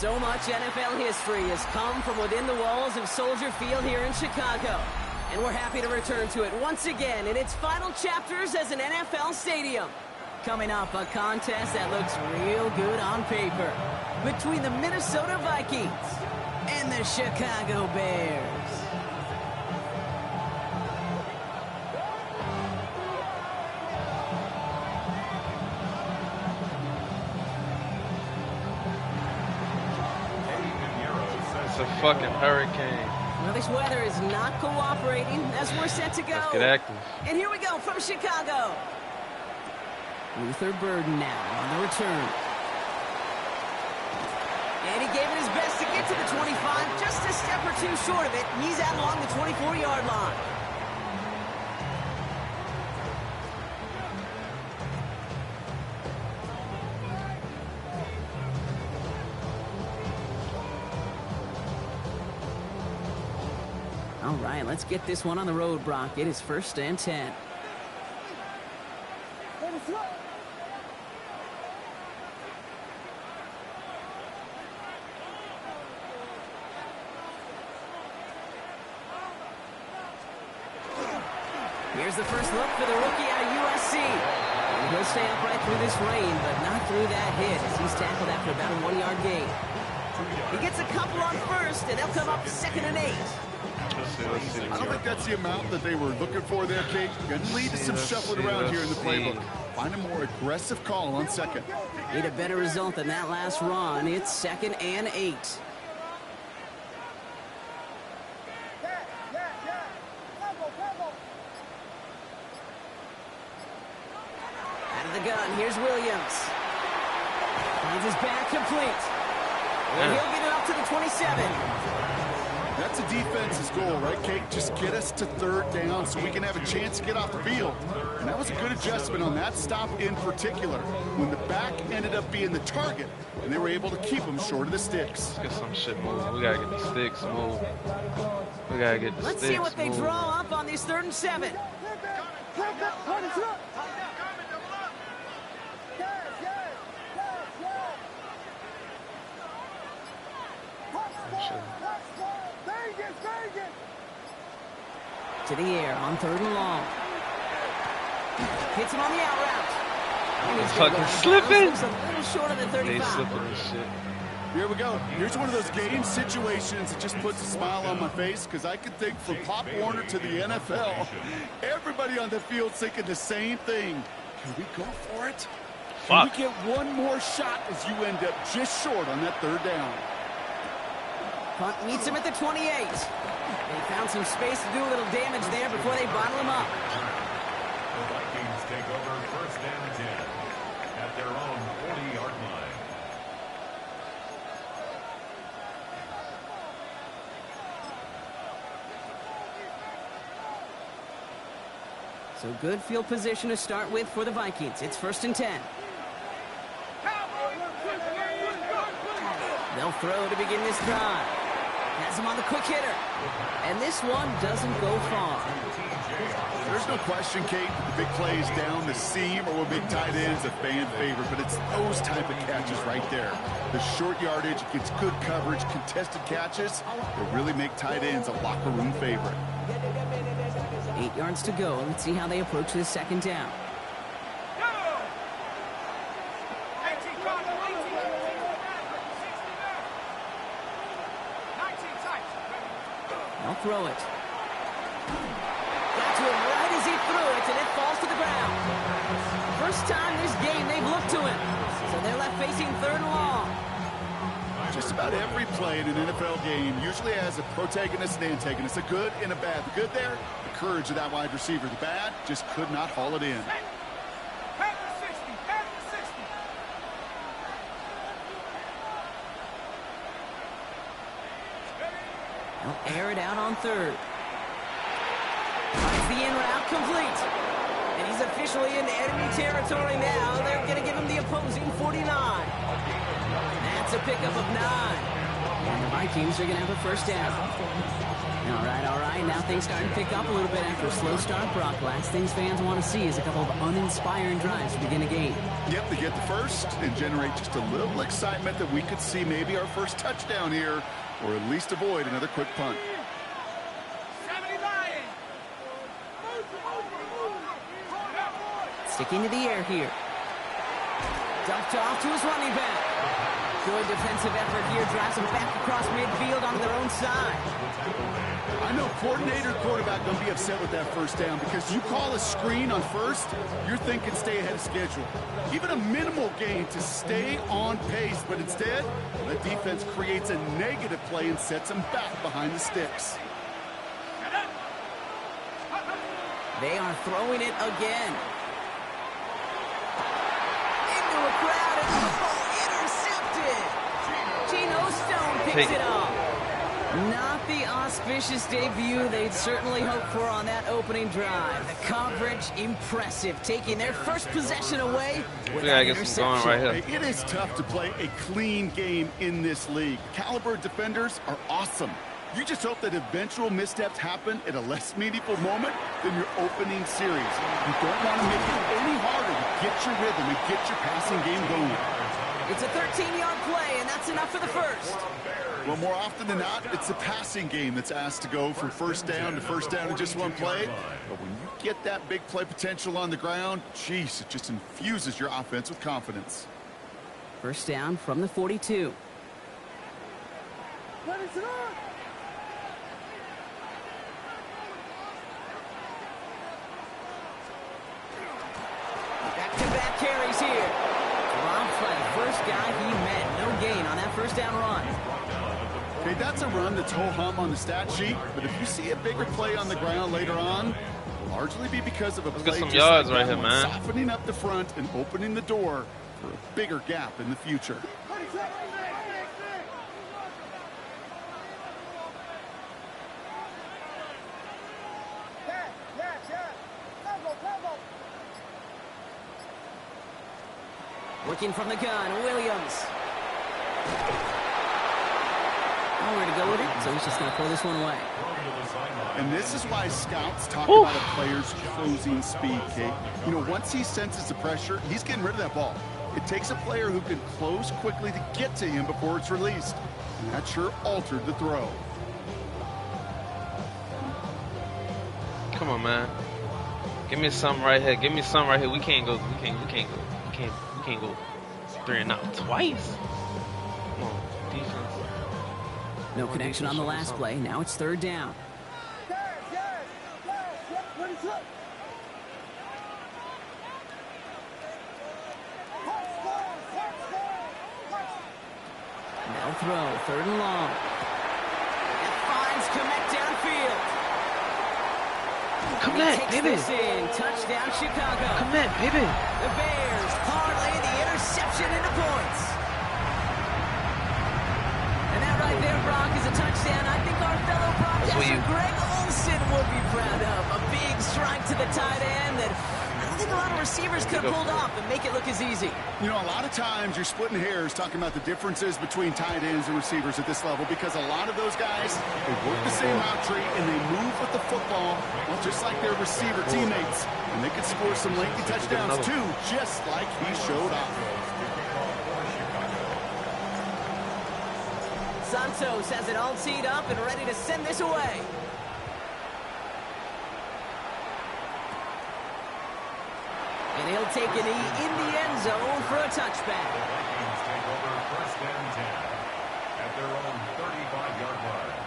So much NFL history has come from within the walls of Soldier Field here in Chicago. And we're happy to return to it once again in its final chapters as an NFL stadium. Coming up, a contest that looks real good on paper between the Minnesota Vikings and the Chicago Bears. It's a fucking hurricane. Well, this weather is not cooperating as we're set to go. Let's get active. And here we go from Chicago. Luther Burden now on the return. And he gave it his best to get to the 25, just a step or two short of it. He's out along the 24-yard line. All right, let's get this one on the road, Brock. It is 1st and 10. Here's the first look for the rookie out of USC. And he'll stay upright through this rain, but not through that hit as he's tackled after about a 1-yard gain. He gets a couple on first, and they'll come up 2nd and 8. I don't think that's the amount that they were looking for there, Kate. Going to lead to some shuffling around here in the playbook. Find a more aggressive call on 2nd. Need a better result than that last run. It's 2nd and 8. Out of the gun, here's Williams. Finds his back complete. And he'll get it up to the 27. That's a defense's goal, right, Kate? Just get us to 3rd down so we can have a chance to get off the field. And that was a good adjustment on that stop in particular, when the back ended up being the target, and they were able to keep him short of the sticks. Let's get some shit moving. We gotta get the sticks moved. We gotta get the Let's sticks see what they moved. draw up on this 3rd and 7. To the air on 3rd and long. Hits him on the out route. And he's Fucking slipping. Looks a little short of the 35. They slipping this shit. Here we go. Here's one of those game situations that just puts a smile on my face, because I can think from Pop Warner to the NFL, everybody on the field's thinking the same thing. Can we go for it? Can we get one more shot as you end up just short on that 3rd down? Punt meets him at the 28. They found some space to do a little damage there before they bottle him up. The Vikings take over 1st and 10 at their own 40-yard line. So good field position to start with for the Vikings. It's 1st and 10. They'll throw to begin this drive. Has him on the quick hitter. And this one doesn't go far. There's no question, Kate, the big plays down the seam or a big tight end is a fan favorite, but it's those type of catches right there. The short yardage gets good coverage, contested catches that really make tight ends a locker room favorite. 8 yards to go. Let's see how they approach this 2nd down. They'll throw it. Got to him right as he threw it, and it falls to the ground. First time this game they've looked to him. So they're left facing 3rd and long. Just about every play in an NFL game usually has a protagonist and antagonist, a good and a bad. The good there, the courage of that wide receiver. The bad, just could not haul it in. They'll air it out on 3rd. Finds the in route complete. And he's officially in enemy territory now. They're going to give him the opposing 49. That's a pickup of 9. And the Vikings are going to have a first down. All right, all right. Now things starting to pick up a little bit after a slow start, Brock. Last things fans want to see is a couple of uninspiring drives to begin a game. Yep, they get the first and generate just a little excitement that we could see maybe our first touchdown here, or at least avoid another quick punt. Sticking to the air here. Dumped off to his running back. Good defensive effort here. Drives him back across midfield onto their own side. I know coordinator quarterback going to be upset with that first down because you call a screen on first, you're thinking stay ahead of schedule. Even a minimal gain to stay on pace, but instead, the defense creates a negative play and sets them back behind the sticks. They are throwing it again. Into a crowd and the ball intercepted. Geno Stone picks it up. Not the auspicious debut they'd certainly hoped for on that opening drive. The coverage, impressive, taking their first possession away with an interception. Right here. It is tough to play a clean game in this league. Caliber defenders are awesome. You just hope that eventual missteps happen at a less meaningful moment than your opening series. You don't want to make it any harder to get your rhythm and get your passing game going. It's a 13-yard play, and that's enough for the first. Well, more often than not, it's the passing game that's asked to go from first down to first down in just one play. But when you get that big play potential on the ground, geez, it just infuses your offense with confidence. First down from the 42. Back-to-back carries here. Rob Flay, first guy he met. No gain on that first down run. Okay, that's a run that's ho-hum on the stat sheet, but if you see a bigger play on the ground later on, it'll largely be because of a play some just yards like right that here, one, man. softening up the front and opening the door for a bigger gap in the future. Working from the gun, Williams. Nowhere to go with it, so he's just going to throw this one away. And this is why scouts talk about a player's closing speed, Kate. You know, once he senses the pressure, he's getting rid of that ball. It takes a player who can close quickly to get to him before it's released. And that sure altered the throw. Come on, man. Give me something right here. Give me something right here. We can't go 3 and out twice. Come on, defense. No connection on the last play. Now it's third down. No throw, third and long. And finds Komet downfield. Come back, baby. Touchdown, Chicago. Come back, baby. The Bears parlay the interception into points. And that right there, Brock, is a touchdown. I think our fellow broadcaster Greg Olsen would be proud of. A big strike to the tight end that I don't think a lot of receivers could have pulled off and make it look as easy. You know, a lot of times you're splitting hairs talking about the differences between tight ends and receivers at this level because a lot of those guys, they work the same route tree and they move with the football, well, just like their receiver teammates. And they could score some lengthy touchdowns too, just like he showed off. Santos has it all teed up and ready to send this away. And he'll take a knee in the end zone for a touchback. The Vikings take over first and 10 at their own 35-yard line.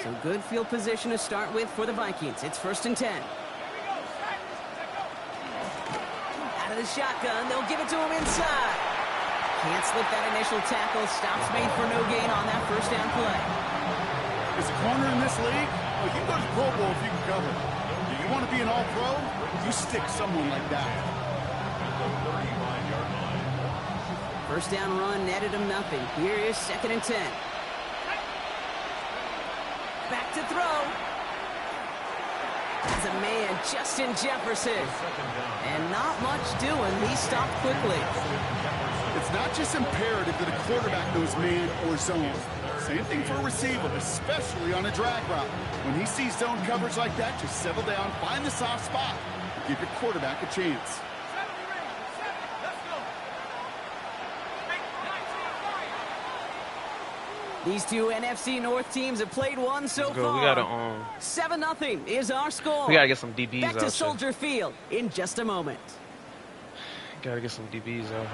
So good field position to start with for the Vikings. It's first and 10. Out of the shotgun, they'll give it to him inside. Can't slip that initial tackle. Stops made for no gain on that first down play. As a corner in this league, well, you can go to the Pro Bowl if you can cover. Do you want to be an all-pro? You stick someone like that. First down run netted him nothing. Here is second and 10. Back to throw. As a man, Justin Jefferson. And not much doing. He stopped quickly. It's not just imperative that a quarterback knows man or zone. Same thing for a receiver, especially on a drag route. When he sees zone coverage like that, just settle down, find the soft spot, and give your quarterback a chance. These two NFC North teams have played one so far. We gotta 7-0 is our score. We gotta get some DBs Back out to here. Soldier Field in just a moment. Gotta get some DBs out here.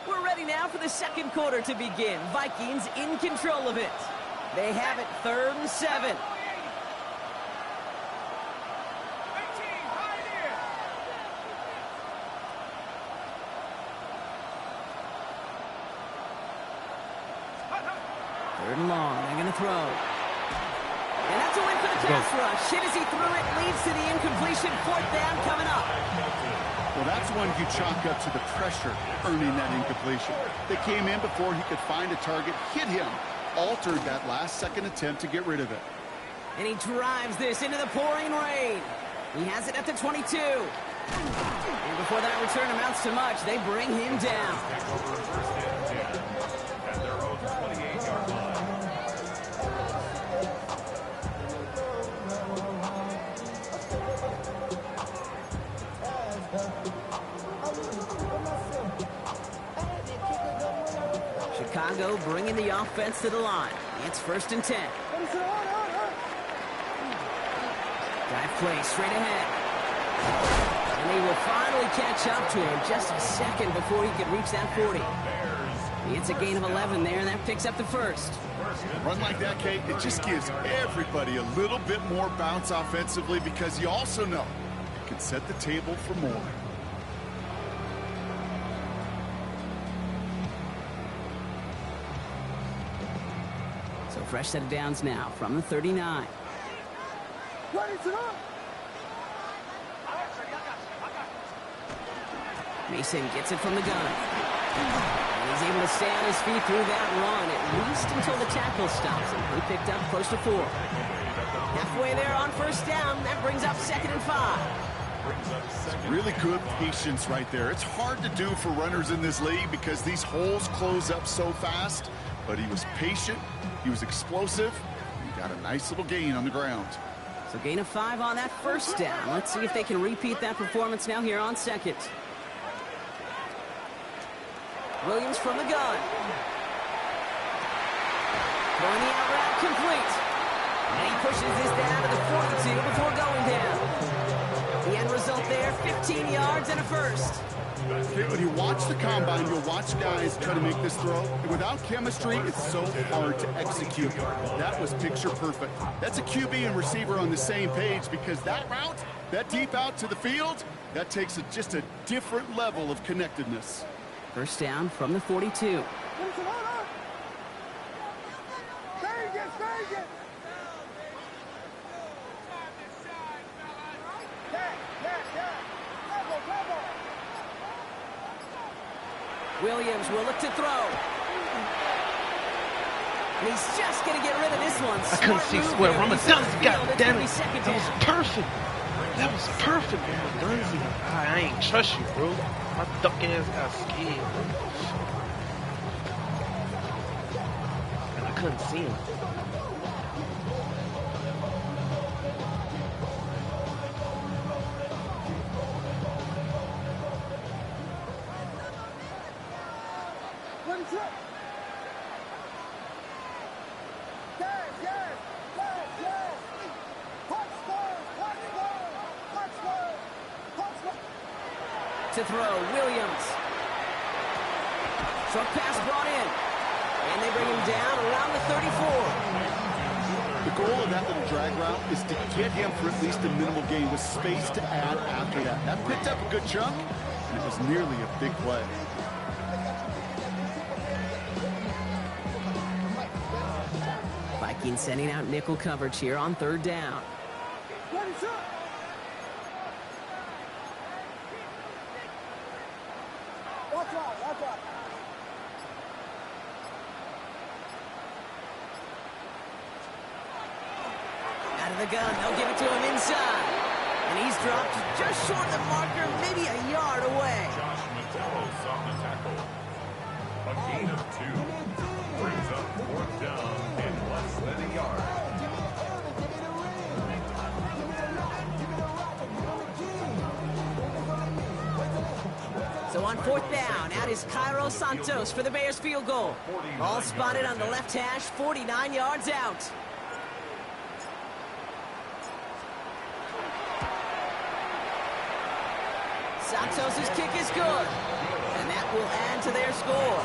We're ready now for the second quarter to begin. Vikings in control of it. They have it 3rd and 7. Third and long. They're going to throw. And that's a win for the pass rush. Hit as he threw it. Leads to the incompletion. 4th down coming up. Well, that's one you chalk up to the pressure earning that incompletion. They came in before he could find a target, hit him, altered that last-second attempt to get rid of it. And he drives this into the pouring rain. He has it at the 22. And before that return amounts to much, they bring him down. At their own 28-yard line. Chicago bringing the offense to the line. It's 1st and 10. Dive play straight ahead. And he will finally catch up to him just a second before he could reach that 40. It's a gain of 11 there, and that picks up the first. Run like that, Kate, it just gives everybody a little bit more bounce offensively because you also know it can set the table for more. So fresh set of downs now from the 39. Mason gets it from the gun. And he's able to stay on his feet through that run, at least until the tackle stops him. He picked up close to 4. Halfway there on 1st down. That brings up 2nd and 5. Really good patience right there. It's hard to do for runners in this league because these holes close up so fast. But he was patient, he was explosive, and he got a nice little gain on the ground. So gain of 5 on that 1st down. Let's see if they can repeat that performance now here on 2nd. Williams from the gun. Throwing the out route complete. And he pushes this down to the 42 before going down. The end result there, 15 yards and a first. When you watch the combine, you'll watch guys try to make this throw. And without chemistry, it's so hard to execute. That was picture perfect. That's a QB and receiver on the same page because that route, that deep out to the field, that takes just a different level of connectedness. 1st down from the 42. Williams will look to throw. And he's just going to get rid of this one. I couldn't see Sweat Ramadan. God damn it. That was perfect. That was perfect, man. I ain't trust you, bro. My duck ass got scared, bro. And I couldn't see him. To throw, Williams. Short pass brought in. And they bring him down around the 34. The goal of that little drag route is to get him for at least a minimal gain with space to add after that. That picked up a good chunk, and it was nearly a big play. Vikings sending out nickel coverage here on 3rd down. Out of the gun, they'll give it to him inside. And he's dropped just short of the marker, maybe a yard away. Josh Metellus on the tackle. A gain of 2. Brings up 4th down and less than a yard. So on 4th down, out is Cairo Santos for the Bears field goal. All spotted on the left hash, 49 yards out. Santos' kick is good, and that will add to their score.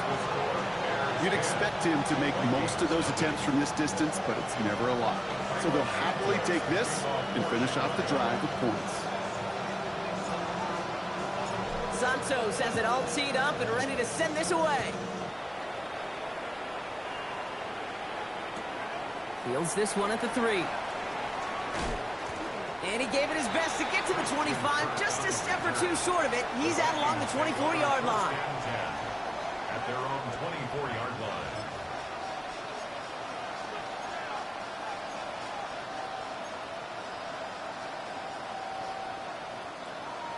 You'd expect him to make most of those attempts from this distance, but it's never a lot. So they'll happily take this and finish off the drive with points. Santos has it all teed up and ready to send this away. Fields this one at the 3. And he gave it his best to get to the 25, just a step or 2 short of it. He's out along the 24-yard line. At their own 24-yard line.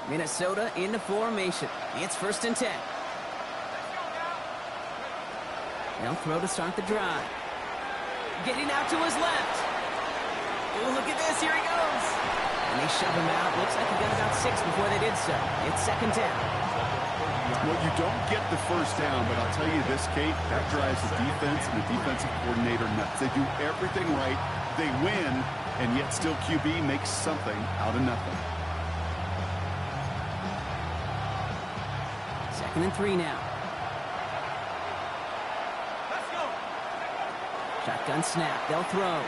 Minnesota into formation. It's 1st and 10. They'll throw to start the drive. Getting out to his left. Ooh, look at this. Here he goes. And they shove him out. Looks like he got about 6 before they did so. It's 2nd down. Well, you don't get the 1st down, but I'll tell you this, Kate, that drives the defense and the defensive coordinator nuts. They do everything right. They win, and yet still QB makes something out of nothing. 2nd and 3 now. Let's go. Shotgun snap. They'll throw.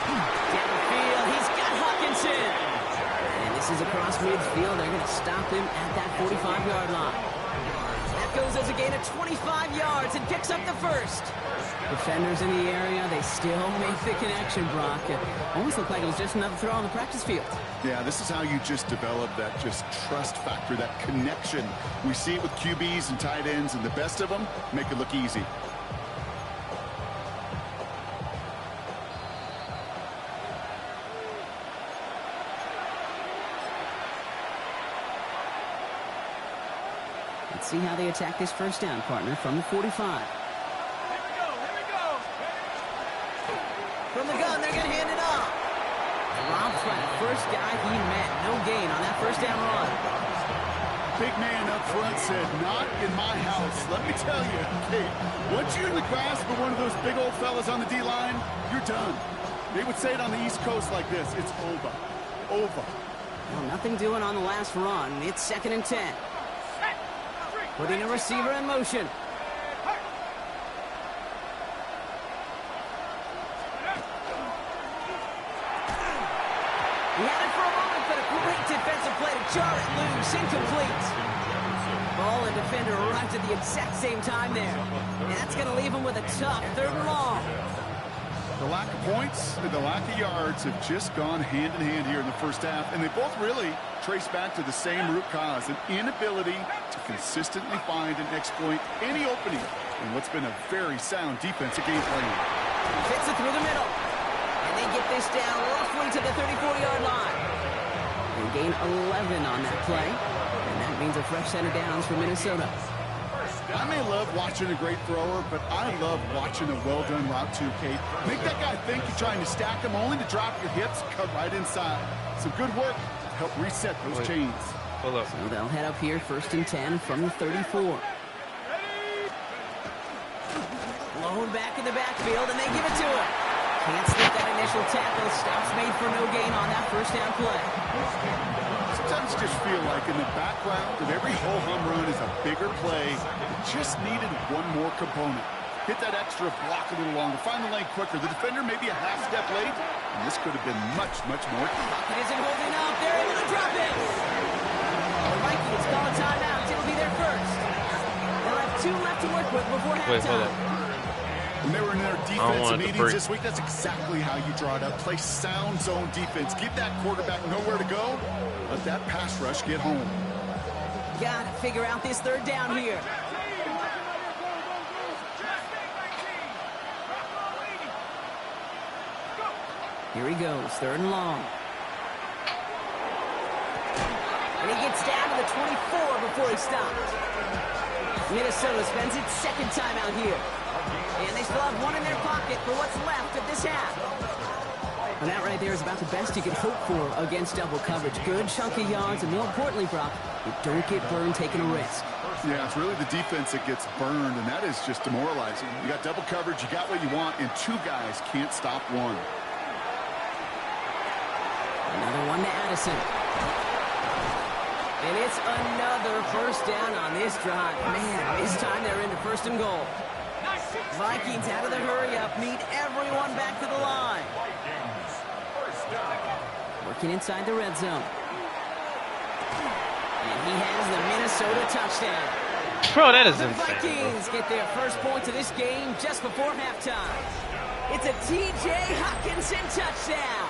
Downfield. He's got Hawkinson. And this is across midfield. They're going to stop him at that 45-yard line. That goes as a gain of 25 yards and picks up the 1st. Defenders in the area, they still make the connection, Brock. It almost looked like it was just another throw on the practice field. Yeah, this is how you just develop that just trust factor, that connection. We see it with QBs and tight ends, and the best of them make it look easy. Let's see how they attack this 1st down, partner, from the 45. Here we go. From the gun, they're going to hand it off. Robbed by the first guy he met. No gain on that 1st down run. Big man up front said, not in my house. Let me tell you, Kate, once you're in the grasp of one of those big old fellas on the D-line, you're done. They would say it on the East Coast like this. It's over. Over. Well, nothing doing on the last run. It's 2nd and 10. Putting a receiver in motion. He had it for a moment, but a great defensive play to jar it loose. Incomplete. Ball and defender arrived at the exact same time there. And that's going to leave him with a tough 3rd and long. The lack of points and the lack of yards have just gone hand in hand here in the 1st half, and they both really trace back to the same root cause, an inability to consistently find and exploit any opening in what's been a very sound defensive game plan. Fits it through the middle. And they get this down roughly to the 34-yard line. They gain 11 on that play, and that means a fresh set of downs for Minnesota. I may love watching a great thrower, but I love watching a well-done route too, Kate. Make that guy think you're trying to stack him, only to drop your hips, cut right inside. Some good work to help reset those chains. Hold up. So they'll head up here 1st and 10 from the 34. Blown back in the backfield, and they give it to him. Can't slip that initial tackle. Stops made for no gain on that 1st down play. Sometimes just feel like in the background of every whole home run is a bigger play. Just needed one more component. Hit that extra block a little longer. Find the lane quicker. The defender may be a half step late, and this could have been much, much more. It isn't holding up. They're able to drop it. The Vikings call a timeout. It'll be their 1st. They'll have 2 left to work with before halftime. Wait, hold up. When they were in their defensive meetings this week, that's exactly how you draw it up. Play sound zone defense. Give that quarterback nowhere to go. Let that pass rush get home. Gotta figure out this third down here. Here he goes, third and long. And he gets down to the 24 before he stops. Minnesota spends its second time out here. And they still have one in their pocket for what's left of this half. And that right there is about the best you can hope for against double coverage. Good chunky yards, and more importantly, Brock, you don't get burned taking a risk. Yeah, it's really the defense that gets burned, and that is just demoralizing. You got double coverage, you got what you want, and two guys can't stop one. Another one to Addison. And it's another first down on this drive. Man, this time they're into first and goal. Vikings out of the hurry-up, need everyone back to the line. Working inside the red zone. And he has the Minnesota touchdown. Bro, that is the insane. The Vikings get their first points of this game just before halftime. It's a T.J. Hockenson touchdown.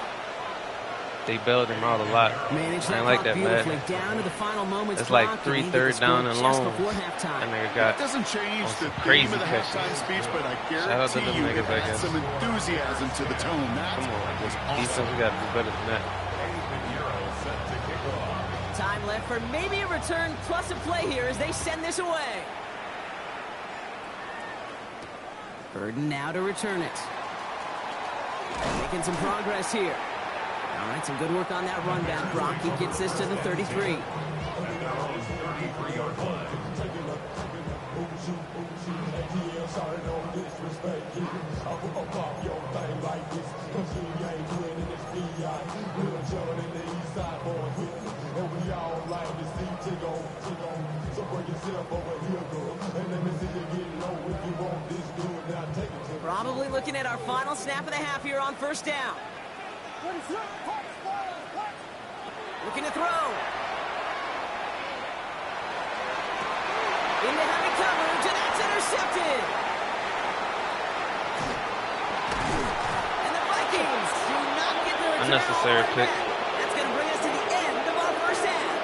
They bailed him out a lot. I like that, man. Down to the final moments. It's like 3 third down and long. And they got doesn't change the crazy theme of the halftime speech, but I guarantee you it adds some enthusiasm to the tone. That was awesome. Defense, we got to do better than that. Time left for maybe a return plus a play here as they send this away. Burden now to return it. Making some progress here. All right, some good work on that run back, Brock. He gets this to the 33. Probably looking at our final snap of the half here on first down. Looking to throw. Into heavy coverage, and that's intercepted. And the Vikings do not get the return. Unnecessary pick. That's going to bring us to the end of our first half.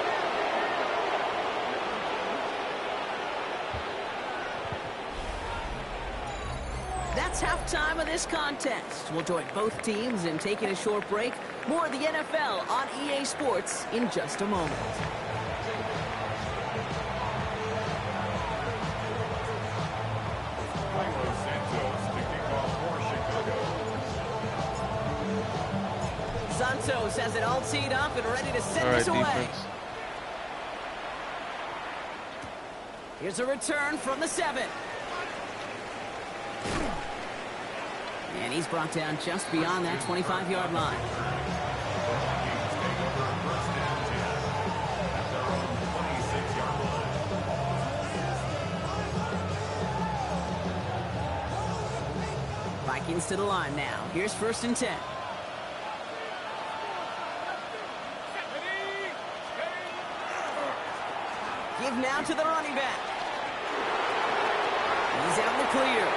That's halftime of this contest. We'll join both teams in taking a short break. More of the NFL on EA Sports in just a moment. Santos has it all teed up and ready to send this away. Defense. Here's a return from the 7. And he's brought down just beyond that 25-yard line. Vikings to the line now. Here's first and 10. Give now to the running back. He's out in the clear.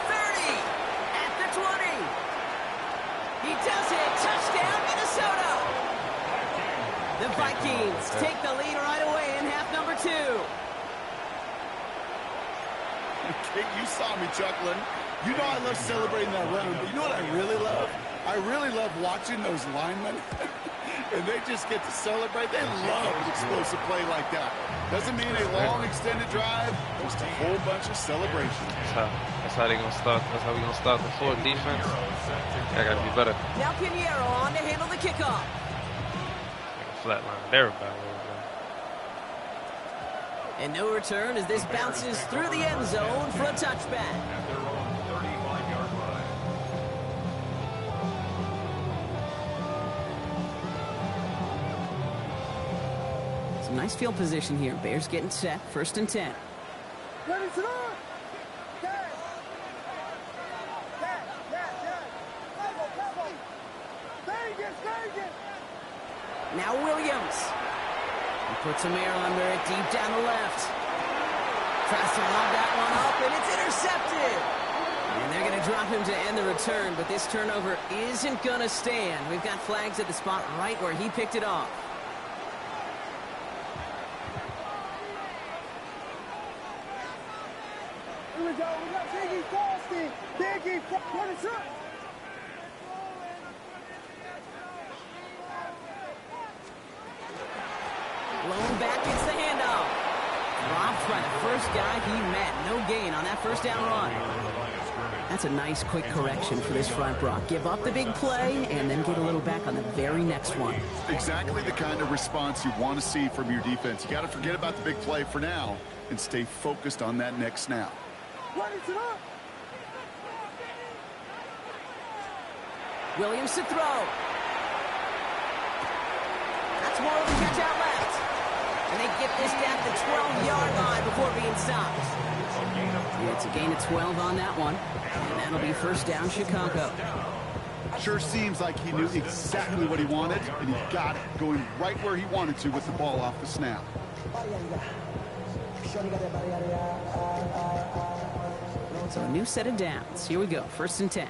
30 at the 20. He does it. Touchdown, Minnesota. The Vikings take the lead right away in half number 2. Okay, you saw me chuckling. You know I love celebrating that run, but you know what I really love? I really love watching those linemen. And they just get to celebrate. They love an explosive play like that. Doesn't mean a long extended drive, just a whole bunch of celebration. That's how they're gonna start. That's how we're gonna start the forward defense. I gotta be better. Now Pinheiro on to handle the kickoff. Flatline everybody. And no return as this bounces through the end zone for a touchback. Some nice field position here. Bears getting set. First and 10. Now Williams. He puts some air under it deep down the left. Tries to lob that one up, and it's intercepted. And they're going to drop him to end the return, but this turnover isn't going to stand. We've got flags at the spot right where he picked it off. Here we go. We got Biggie Frosty. Biggie Frosty. Blown back, gets the handoff. Dropped by the first guy he met. No gain on that first down run. That's a nice quick correction for this front, Brock. Give up the big play and then get a little back on the very next one. Exactly the kind of response you want to see from your defense. You got to forget about the big play for now and stay focused on that next snap. Williams to throw. That's more of a catch out left. And they get this down to the 12-yard line before being stopped. Yeah, it's a gain of 12 on that one. And that'll be first down, Chicago. Sure seems like he knew exactly what he wanted, and he got it, going right where he wanted to with the ball off the snap. So a new set of downs. Here we go, 1st and 10.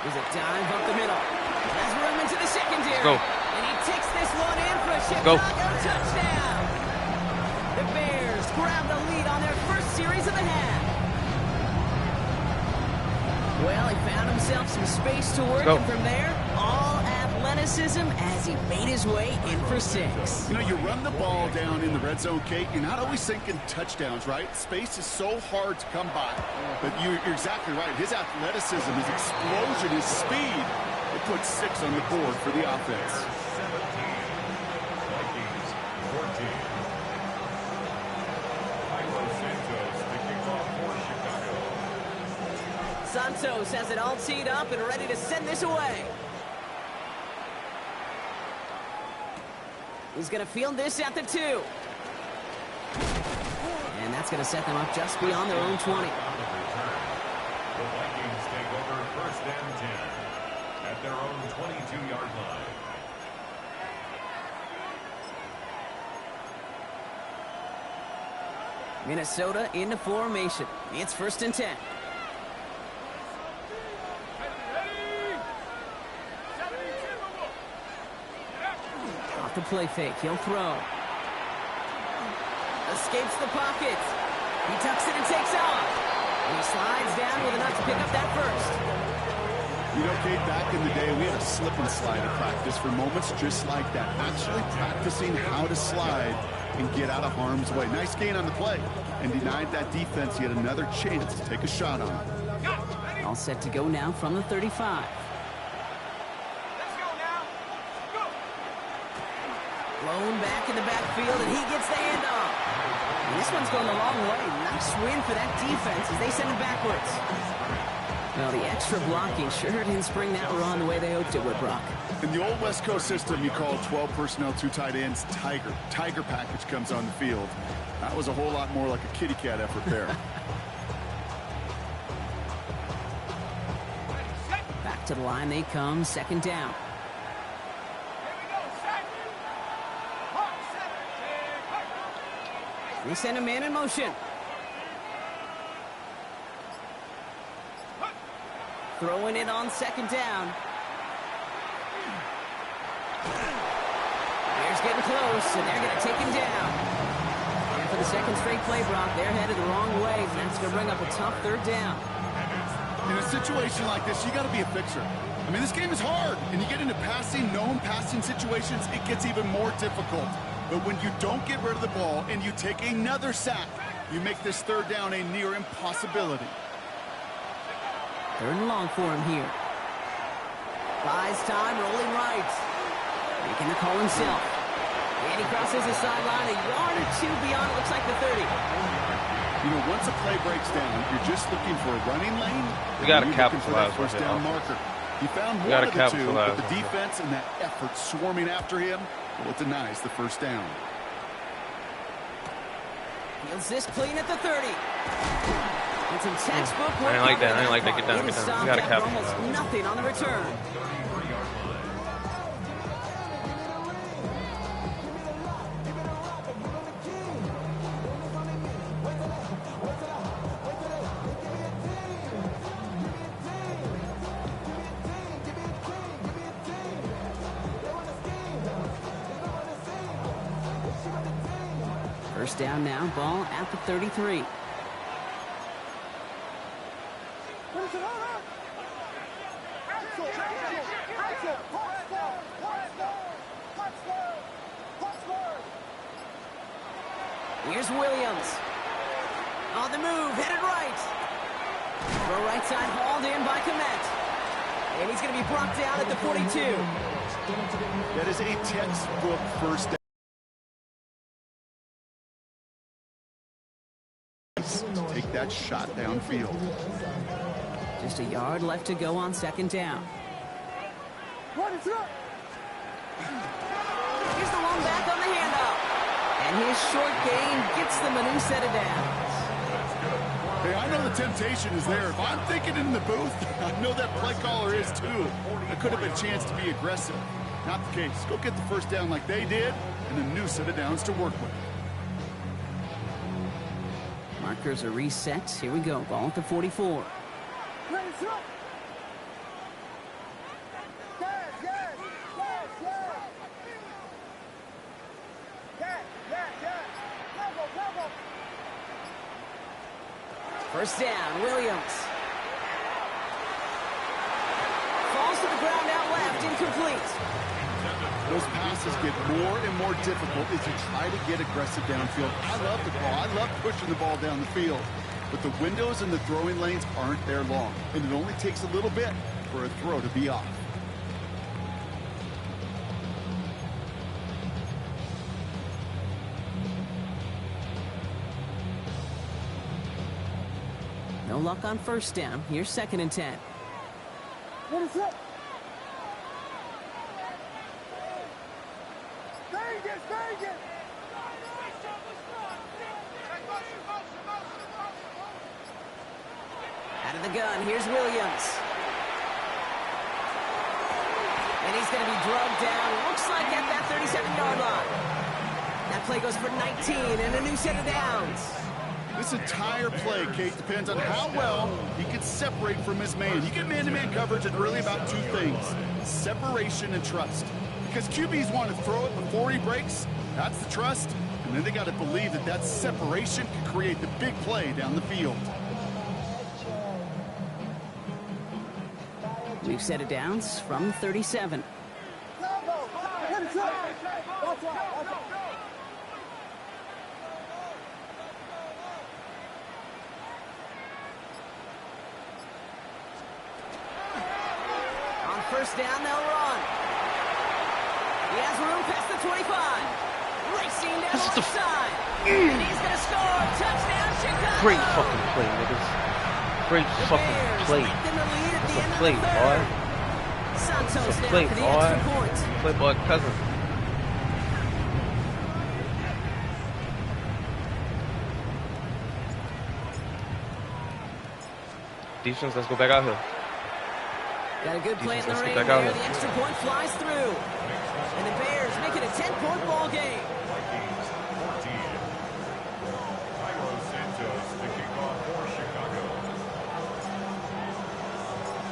There's a dive up the middle. Has room into the secondary. Go. And he takes this one in for a Chicago touchdown. The Bears grab the lead on their first series of the half. Well, he found himself some space to work, and from there, all athleticism as he made his way in for 6. You know, you run the ball down in the red zone, Kate, you're not always thinking touchdowns, right? Space is so hard to come by. But you're exactly right. His athleticism, his explosion, his speed, it puts 6 on the board for the offense. 17, Vikings 14. Santos, the kickoff for Chicago. Santos has it all teed up and ready to send this away. He's going to field this at the 2. And that's going to set them up just beyond their own 20. The Vikings take over 1st and 10 at their own 22-yard line. Minnesota into formation. It's 1st and 10. Off the play fake. He'll throw. Escapes the pocket. He tucks it and takes off. And he slides down with enough to pick up that first. You know, Kate, back in the day, we had a slip and slide at practice for moments just like that. Actually practicing how to slide and get out of harm's way. Nice gain on the play. And denied that defense yet another chance to take a shot on him. All set to go now from the 35. Blown back in the backfield, and he gets the handoff. And this one's going the long way. Nice win for that defense as they send it backwards. Well, the extra blocking sure didn't spring that run the way they hoped it would, Brock. In the old West Coast system, you call 12 personnel, 2 tight ends, Tiger. Tiger package comes on the field. That was a whole lot more like a kitty cat effort there. Back to the line they come, 2nd down. They send a man in motion. Throwing it on 2nd down. Bears getting close, and they're going to take him down. And for the 2nd straight play, Brock, they're headed the wrong way, and that's going to bring up a tough 3rd down. In a situation like this, you got to be a fixer. I mean, this game is hard, and you get into known passing situations, it gets even more difficult. But when you don't get rid of the ball and you take another sack, you make this 3rd down a near impossibility. 3rd and long for him here. Buys time, rolling right. Making the call himself. And he crosses the sideline a yard or 2 beyond, it looks like the 30. You know, once a play breaks down, you're just looking for a running lane. We got to that capitalize first down marker. He found one of the 2, but the defense and that effort swarming after him, well, it denies the 1st down. Fields this clean at the 30. And some textbook work. I didn't like that. I didn't like that. Get down, get down. We got to capitalize. Almost nothing on the return. First down now, ball at the 33. Here's Williams. On the move, headed right. Throw right side, hauled in by Komet. And he's going to be brought down at the 42. That is a textbook first down. To take that shot downfield. Just a yard left to go on second down. Here's the long back on the handoff. And his short gain gets them a new set of downs. Hey, I know the temptation is there. If I'm thinking in the booth, I know that play caller is too. That could have been a chance to be aggressive. Not the case. Go get the first down like they did, and a new set of downs to work with. Markers are reset. Here we go. Ball at the 44. First down, Williams. Falls to the ground out left, incomplete. Those passes get more and more difficult as you try to get aggressive downfield. I love the ball. I love pushing the ball down the field. But the windows in the throwing lanes aren't there long. And it only takes a little bit for a throw to be off. No luck on first down. Here's second and 10. What is it? Vegas, Vegas! Out of the gun, here's Williams. And he's going to be drugged down. Looks like at that 37-yard line. That play goes for 19 and a new set of downs. This entire play, Kate, depends on how well he can separate from his man. You get man-to-man coverage, it's really about two things: separation and trust. Because QBs want to throw it before he breaks. That's the trust. And then they got to believe that that separation can create the big play down the field. New set of downs from 37. On first down, they'll run. He has room past the 25. Racing down the left side. And he's going to score. Touchdown, Chicago. Great fucking play, niggas. Great fucking play. That's a play, boy. That's a play, boy. Play, boy, cousin. Defense, let's go back out here. Got a good play in the rain there. The extra point flies through. And the Bears make it a 10-point ball game. Vikings 14. Cairo Santos to kick off for Chicago.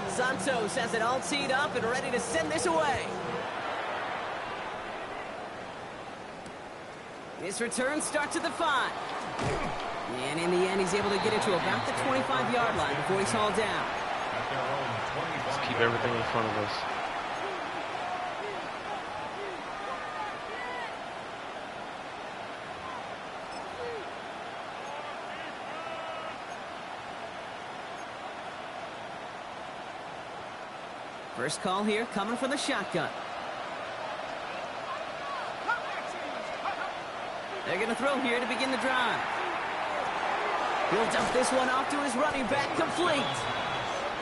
Santos has it all teed up and ready to send this away. This return starts at the 5. And in the end, he's able to get it to about the 25-yard line before he's hauled down. Let's keep everything in front of us. First call here coming from the shotgun. They're going to throw here to begin the drive. He'll dump this one off to his running back, complete.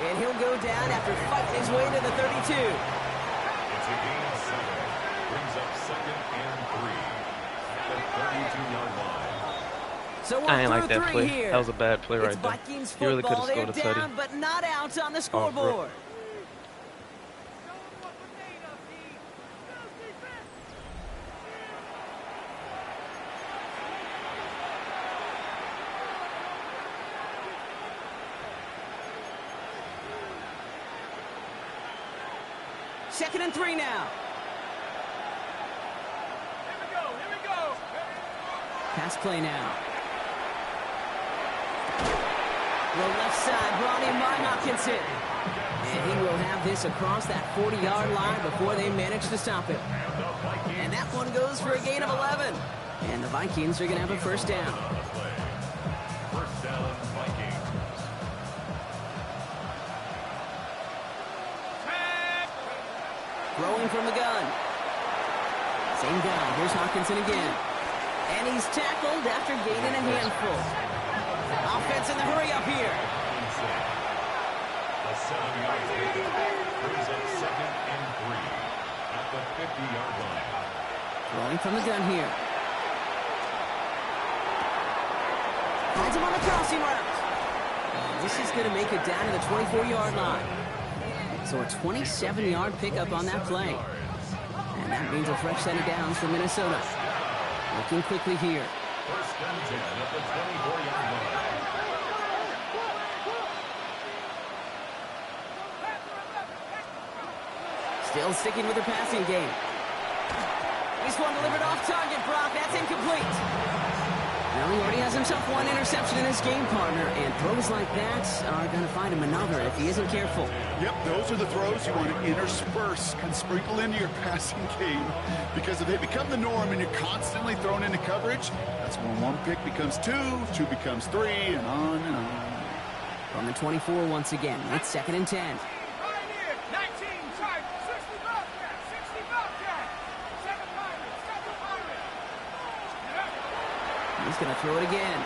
And he'll go down after fighting his way to the 32. It's a gain of 7. Brings up 2nd and 3 at the 32-yard line. So I ain't like that play. Here. That was a bad play right there. Vikings You really could have football. scored a They're tutty. down, but not out on the scoreboard. Second and 3 now. Here we go. Pass pass play now. The left side, Ronnie Hawkinson. And he will have this across that 40-yard line before they manage to stop him. And that one goes for a gain of 11. And the Vikings are going to have a first down. First down, Vikings. Throwing from the gun. Same guy. Here's Hawkinson again. And he's tackled after gaining a handful. Offense in the hurry up here. A 7-yard gain brings up 2nd and 3 at the 50-yard line. Throwing from the gun here. Finds him on the crossing route. This is going to make it down to the 24-yard line. So a 27-yard pickup on that play. And that means a fresh set of downs for Minnesota. Looking quickly here. First and 10 at the 24-yard line. Still sticking with the passing game. This one delivered off target, Brock. That's incomplete. Well, he already has himself one interception in his game, partner, and throws like that are going to find him another if he isn't careful. Yep, those are the throws you want to intersperse and sprinkle into your passing game, because if they become the norm and you're constantly thrown into coverage, that's when one pick becomes two becomes three, and on and on. From the 24 once again, it's 2nd and 10. Right here, 19, charge, 60 Bobcat, 60 Bobcat, 7 Pirates, 7 Pirates. He's going to throw it again.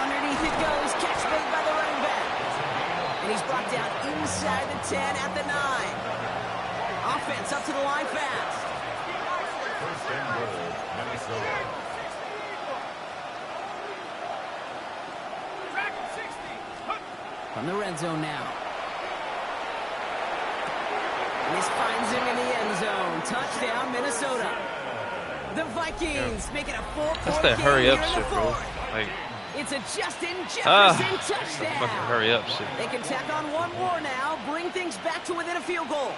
Underneath it goes, catch made by the running back. And he's brought down inside the 10 at the 9. Offense up to the line fast. First and goal, Minnesota. Track him, 60. From the red zone now. And this finds him in the end zone. Touchdown, Minnesota. The Vikings making a 4-point That's that game hurry up here in the shit, bro. fourth. Like, It's a Justin Jefferson touchdown. fucking hurry up shit. They can tack on one more now, bring things back to within a field goal.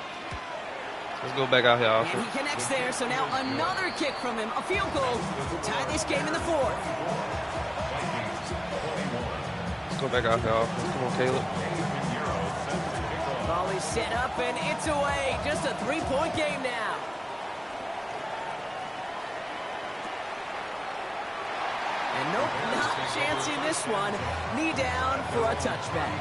Let's go back out here, And Alfred. he connects there, so now another kick from him, a field goal to tie this game in the fourth. Let's go back out here, Alfred. Come on, Caleb. Ball is set up, and it's away. Just a 3-point game now. And nope, not chancing this one. Knee down for a touchback.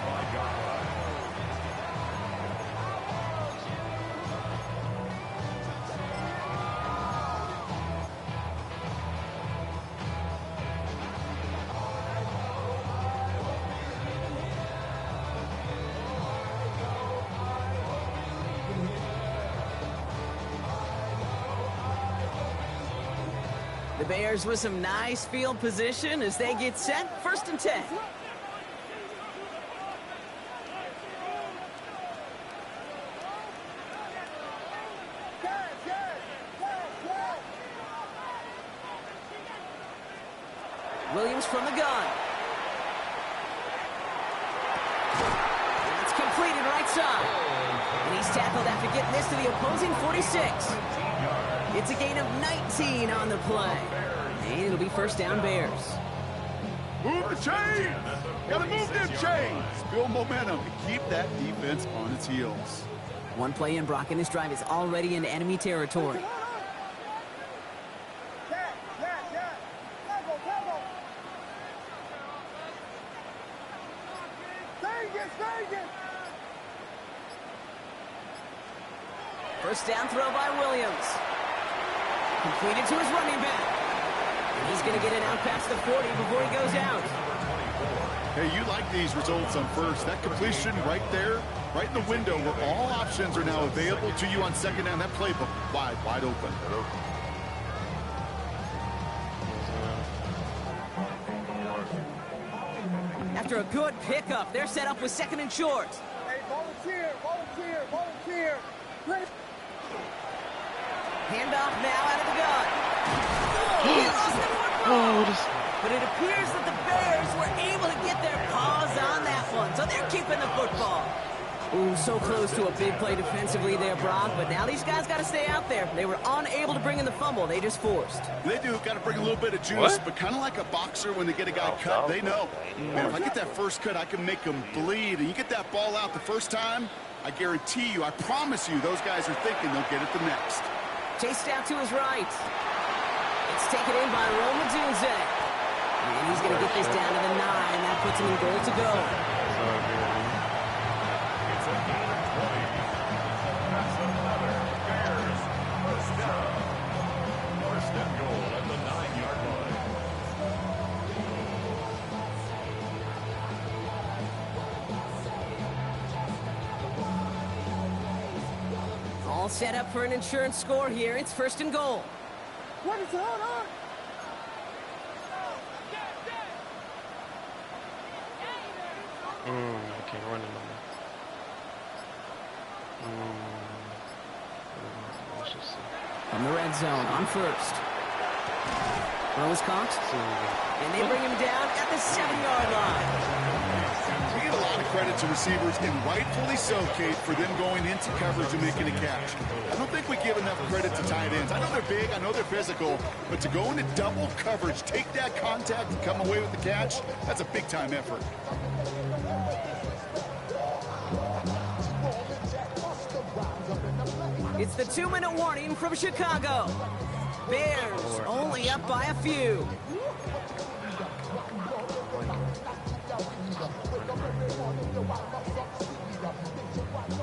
The Bears with some nice field position as they get set. 1st and 10. Williams from the gun. It's completed right side. And he's tackled after getting this to the opposing 46. It's a gain of 19 on the play. And it'll be first down Bears. Move the chains! Gotta move them chains! Build momentum and keep that defense on its heels. One play in, Brock, and this drive is already into enemy territory. First down throw by Williams. Completed to his running back. And he's going to get it out past the 40 before he goes out. Hey, you like these results on first. That completion right there, right in the window where all options are now available to you on second down. That playbook wide open. After a good pickup, they're set up with 2nd and short. Hey, volunteer. Handoff now out of the gun. He lost the football. But it appears that the Bears were able to get their paws on that one, so they're keeping the football. Ooh, so close to a big play defensively there, Brock, but now these guys got to stay out there. They were unable to bring in the fumble. They just forced. They do. Got to bring a little bit of juice, but kind of like a boxer when they get a guy cut, they know. Man, if I get that first cut, I can make them bleed. And you get that ball out the first time, I guarantee you, I promise you, those guys are thinking they'll get it the next. Chased out to his right. It's taken in by Roma Dunze. And he's going to get this down to the 9. That puts him in goal to go. It's a gain of 20. That's another Bears first down. First and goal at the 9-yard line. All set up for an insurance score here. It's first and goal. What is it? Hold on. Okay, running on that. Let's just see. From the red zone on first. Rose Cox. And they bring him down at the 7-yard line. We give a lot of credit to receivers, and rightfully so, Kate, for them going into coverage and making a catch. I don't think we give enough credit to tight ends. I know they're big, I know they're physical, but to go into double coverage, take that contact, and come away with the catch, that's a big-time effort. It's the 2-minute warning from Chicago. Bears only up by a few.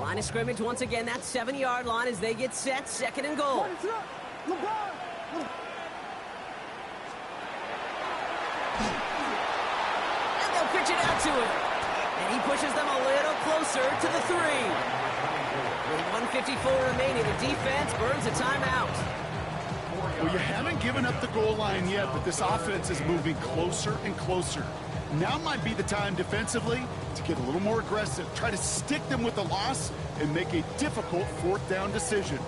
Line of scrimmage once again, that 7-yard line as they get set, second and goal. What is it? LeBron. And they'll pitch it out to him. And he pushes them a little closer to the 3. With 1:54 remaining, the defense burns a timeout. Well, you haven't given up the goal line yet, but this offense is moving closer and closer. Now might be the time defensively to get a little more aggressive, try to stick them with the loss, and make a difficult fourth down decision.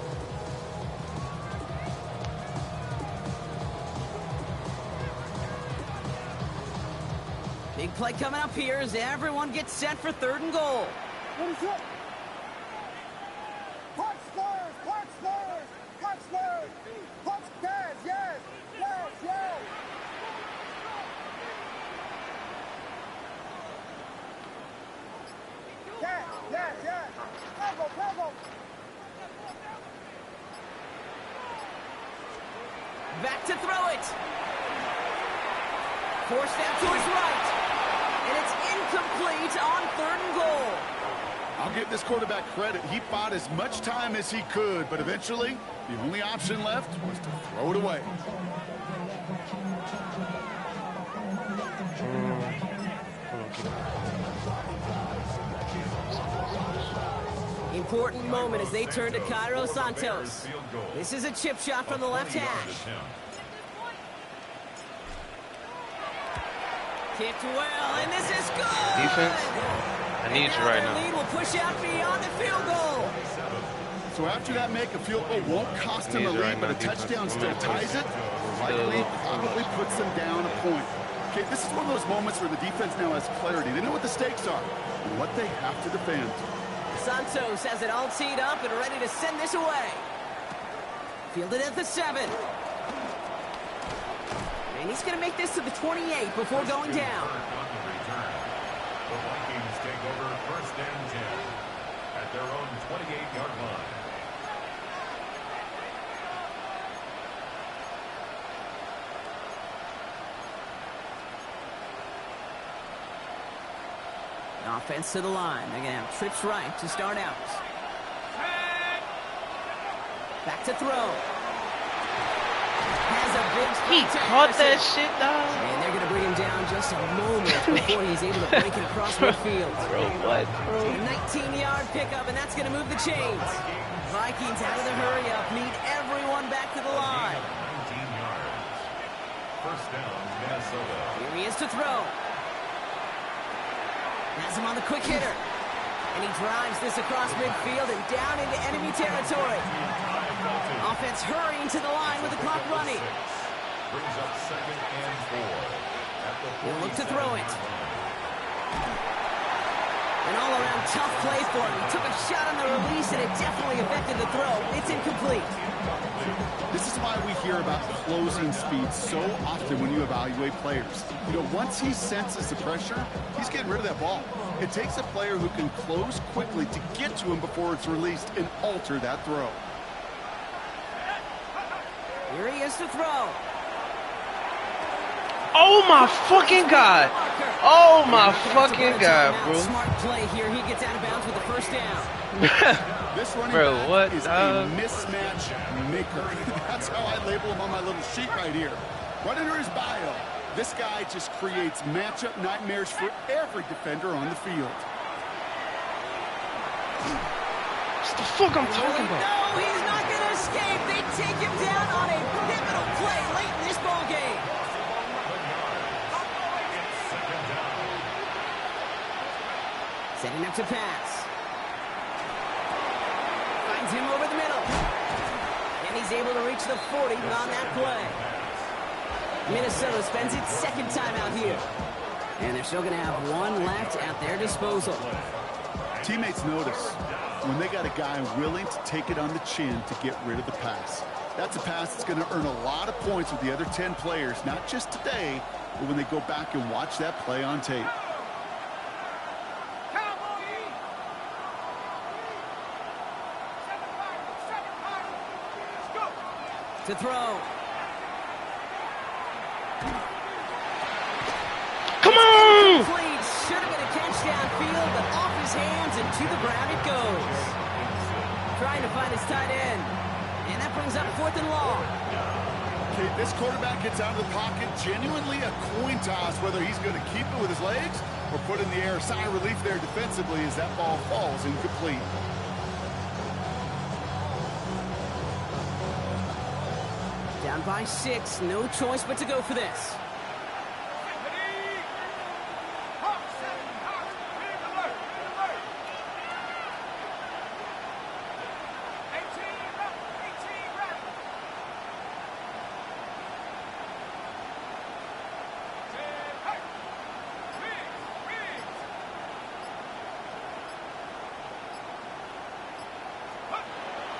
Big play coming up here as everyone gets set for third and goal. What is it? Punch Spurs! Punch Spurs! Punch Spurs! Punch Cavs! Yes! Yes! Yes! Yes! Yes! Yes! Bravo! Bravo! Back to throw it. Forced out to his right. And it's incomplete on third and goal. I'll give this quarterback credit. He bought as much time as he could, but eventually, the only option left was to throw it away. Important moment as they turn to Cairo Santos. This is a chip shot from the left hash. Kicked well, and this is good! Defense, I need you right now. The lead will push out beyond the field goal. So after that make, a field goal won't cost him a lead, but a touchdown still ties it. Likely, probably puts them down a point. Okay, this is one of those moments where the defense now has clarity. They know what the stakes are and what they have to defend. Santos has it all teed up and ready to send this away. Fielded at the 7. And he's going to make this to the 28 before going down. The Vikings take over first and 10 at their own 28-yard line. Offense to the line. They're going to have trips right to start out. Back to throw. Has a big He caught that shit, dog. And they're going to bring him down just a moment before he's able to break it across midfield. Bro, what, bro? 19-yard pickup, and that's going to move the chains. Vikings out of the hurry-up, need everyone back to the line. 19 yards. First down, Minnesota. Here he is to throw. Has him on the quick hitter. And he drives this across midfield and down into enemy territory. Offense hurrying to the line with the clock running. Brings up second and 4. At the He'll look to throw it. An all-around tough play for him. He took a shot on the release, and it definitely affected the throw. It's incomplete. This is why we hear about closing speed so often when you evaluate players. You know, once he senses the pressure, he's getting rid of that ball. It takes a player who can close quickly to get to him before it's released and alter that throw. Here he is to throw. Oh my fucking God! Oh my fucking God, bro! Smart play here. He gets out of bounds with the first down. This running Bro, back what, is a mismatch maker. That's how I label him on my little sheet right here. Right under his bio, this guy just creates matchup nightmares for every defender on the field. What the fuck I'm talking about? No, he's not going to escape. They take him down on a pivotal play late in this ball game. Setting up to pass. Finds him over the middle. And he's able to reach the 40 on that play. Minnesota spends its second timeout here. And they're still going to have one left at their disposal. Teammates notice when they got a guy willing to take it on the chin to get rid of the pass. That's a pass that's going to earn a lot of points with the other 10 players, not just today, but when they go back and watch that play on tape. To throw. Come on! Complete. Should have been a catch downfield, but off his hands and to the ground it goes. Trying to find his tight end. And that brings up 4th and long. Okay, this quarterback gets out of the pocket, genuinely a coin toss whether he's going to keep it with his legs or put in the air. Sigh of relief there defensively as that ball falls incomplete. Down by 6, no choice but to go for this.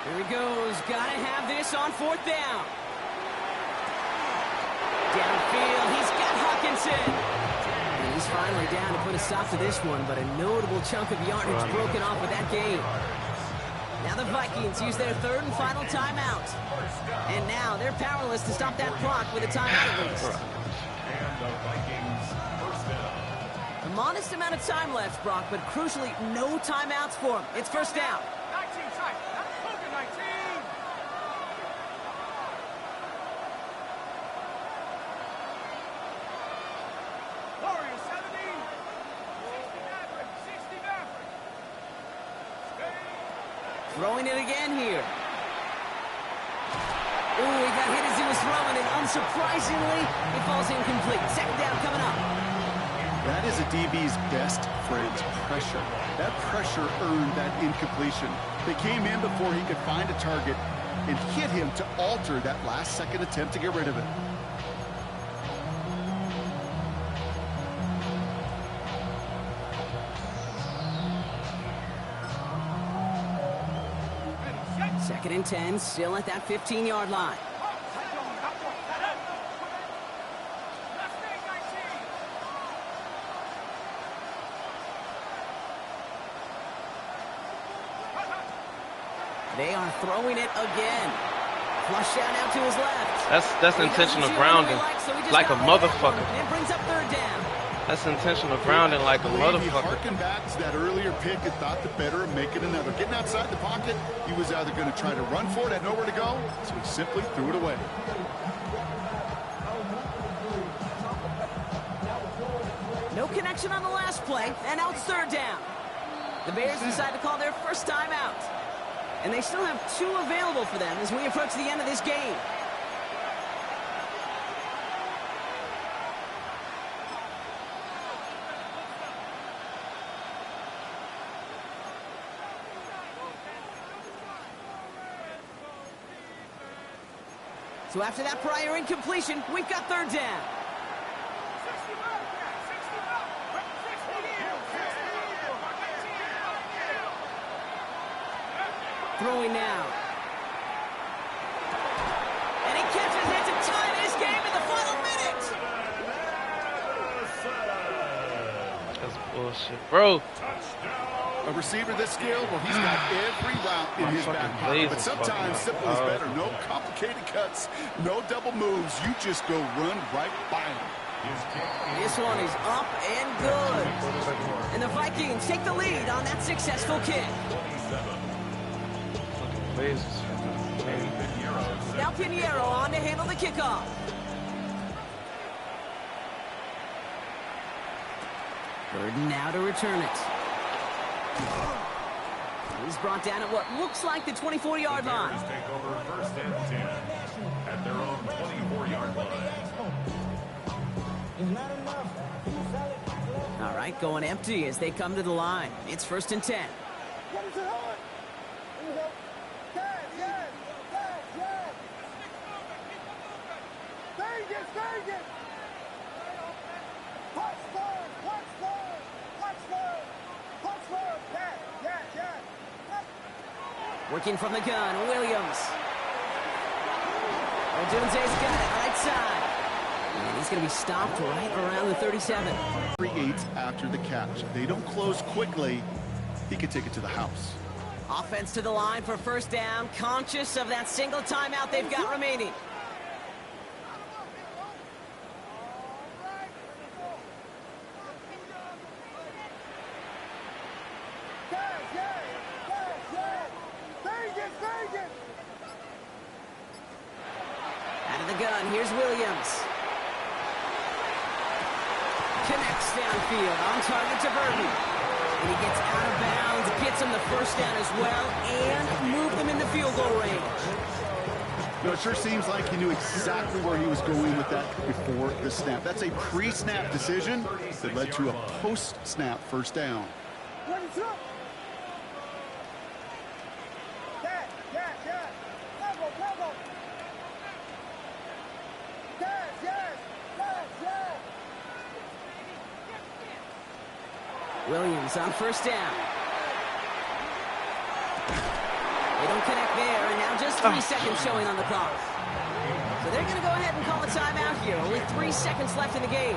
Here he goes. Gotta have this on 4th down. Downfield, he's got Hawkinson. And he's finally down to put a stop to this one, but a notable chunk of yardage broken off with that game. Now the Vikings use their 3rd and final timeout. And now they're powerless to stop that clock with a timeout at least. A modest amount of time left, Brock, but crucially no timeouts for him. It's 1st down. 19 tight. That's Hogan 19. Warriors 70. 60 Maverick. Throwing it again here. Ooh, he got hit as he was throwing it. Unsurprisingly, it falls incomplete. 2nd down coming up. That is a DB's best friend, pressure. That pressure earned that incompletion. They came in before he could find a target and hit him to alter that last-second attempt to get rid of it. Second and 10, still at that 15-yard line. They are throwing it again. Flush out out to his left. That's intentional grounding, like a motherfucker. It brings up 3rd down. That's intentional grounding, like a He motherfucker. harkened back to that earlier pick and thought the better of making another. Getting outside the pocket, he was either going to try to run for it, had nowhere to go, so he simply threw it away. No connection on the last play, and now it's 3rd down. The Bears decide to call their first timeout. And they still have 2 available for them as we approach the end of this game. So after that prior incompletion, we've got 3rd down. throwing now. And he catches it to tie this game in the final minute. That's bullshit, bro. A receiver this skilled, well, he's got every route in his back pocket. But sometimes simple is better. No complicated cuts, no double moves. You just go run right by him. This one is up and good. And the Vikings take the lead on that successful kick. Now Pinheiro on to handle the kickoff. Burden now to return it. He's brought down at what looks like the 24-yard line. Take over first and 10 at their own 24-yard line. All right, going empty as they come to the line. It's first and 10. What is it on? Here we go. Yes, yes, yes, yes. Vegas, Vegas. Punch forward, punch forward, punch forward, punch forward. Yes, yes, yes. Working from the gun, Williams. Odunze's got it, right side. And he's going to be stopped right around the 37. 3/8 after the catch. They don't close quickly. He could take it to the house. Offense to the line for first down, conscious of that single timeout they've got remaining. Yes, yes, yes, yes. Vegas, Vegas. Out of the gun, here's Williams. Connects downfield, on target to Burton. And he gets out of bounds, gets him the first down as well, and move them in the field goal range. You know, it sure seems like he knew exactly where he was going with that before the snap. That's a pre-snap decision that led to a post-snap first down. What is up? Yes, yes, yes. Level, level. Yes, yes, yes, yes. Williams on first down. They don't connect there, and now just 3 seconds showing on the clock. So they're going to go ahead and call a timeout here. Only 3 seconds left in the game.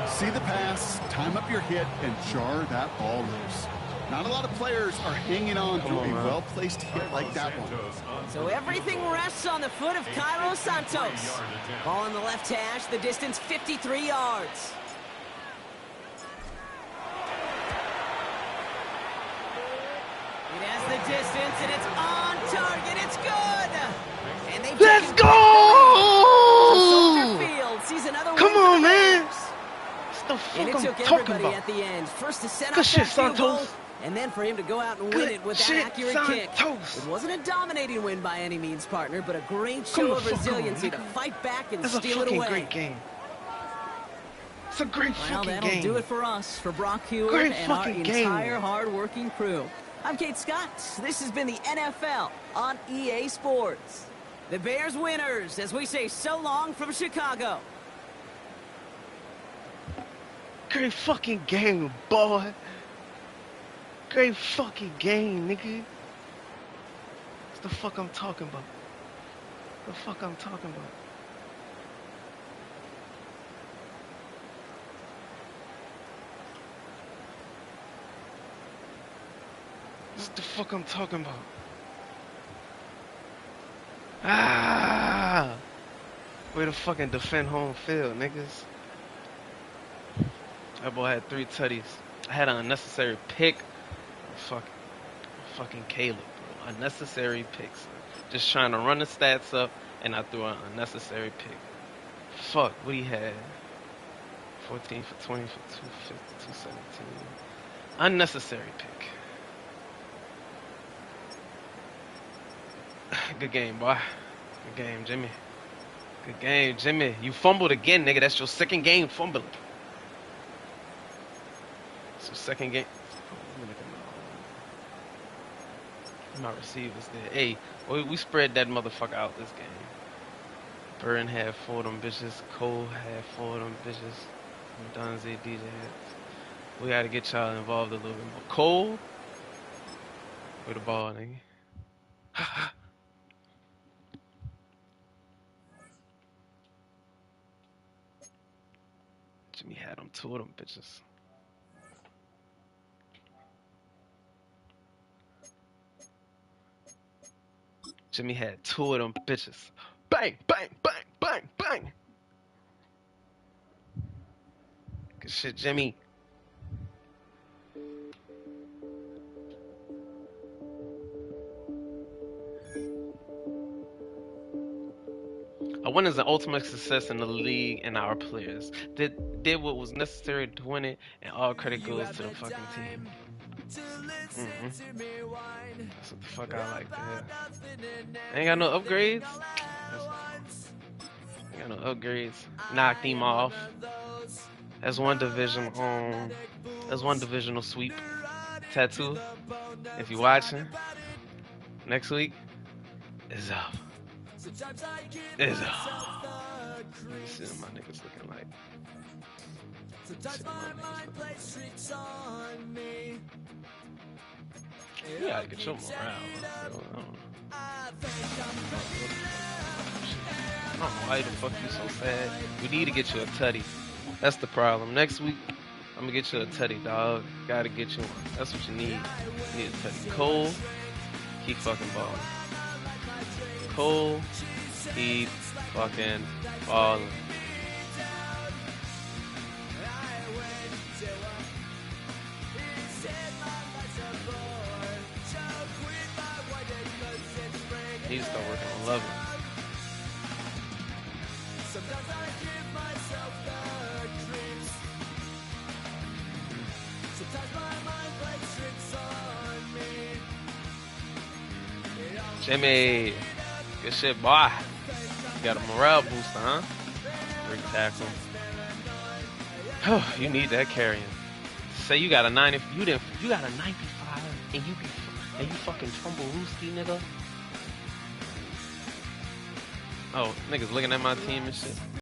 See the pass, time up your hit, and jar that ball loose. Not a lot of players are hanging on to a well-placed hit like that one. So everything rests on the foot of Cairo Santos. Ball on the left hash, the distance 53 yards. It has the distance, and it's on target. It's good. And they've Let's taken go! So Soldier Field sees another win Come for on, the man. Bears. That's the And fuck it I'm took talking everybody about. at the end. First to set Good up shit, that field goal, Santos. and then for him to go out and win Good it with that shit, accurate kick. Santos. It wasn't a dominating win by any means, partner, but a great Come show on, of fuck on, resiliency to nigga. fight back and That's a steal it fucking away. great game. It's a great Well, fucking that'll game. do it for us, for Brock Hewitt Great and our fucking game. entire hard-working crew. I'm Kate Scott. This has been the NFL on EA Sports. The Bears winners, as we say so long from Chicago. Great fucking game, boy. Great fucking game, nigga. That's the fuck I'm talking about. The fuck I'm talking about. That's the fuck I'm talking about. Ah! Way to fucking defend home field, niggas. That boy had 3 tutties. I had an unnecessary pick. Fucking Caleb, bro. Unnecessary picks. Just trying to run the stats up, and I threw an unnecessary pick. Fuck, what he had? 14 for 20 for 250, 217. Unnecessary pick. Good game, boy. Good game, Jimmy. Good game, Jimmy. You fumbled again, nigga. That's your second game fumbling. It's your second game. Let me look at my receivers there. Hey, we spread that motherfucker out this game. Burton had 4 of them bitches. Cole had 4 of them bitches. Donzie, DJ had. We gotta get y'all involved a little bit more. Cole, with the ball, nigga. Jimmy had them, 2 of them bitches. Jimmy had 2 of them bitches. Bang, bang, bang, bang, bang. Good shit, Jimmy. A win is the ultimate success in the league and our players. Did what was necessary to win it, and all credit goes to the fucking team. That's what the fuck I like to hear. Ain't got no upgrades. Ain't got no upgrades. Knocked him off. That's one division. That's one divisional sweep. Tattoo. If you watching, next week is up. Is up. Let me see what my niggas looking like. You gotta get your morale. I don't know why the fuck you so sad. We need to get you a tutty. That's the problem. Next week, I'm gonna get you a tutty, dog. Gotta get you one. That's what you need. You need a tutty. Cole, keep fucking balling. Cole, keep fucking balling. He needs to start working on loving. Jimmy, good shit, boy. Got a morale booster, huh? 3 tackle. You need that carrying. Say you got a 90. You got a 95, and you fucking fumble Rooski, nigga. Oh, niggas looking at my team and shit.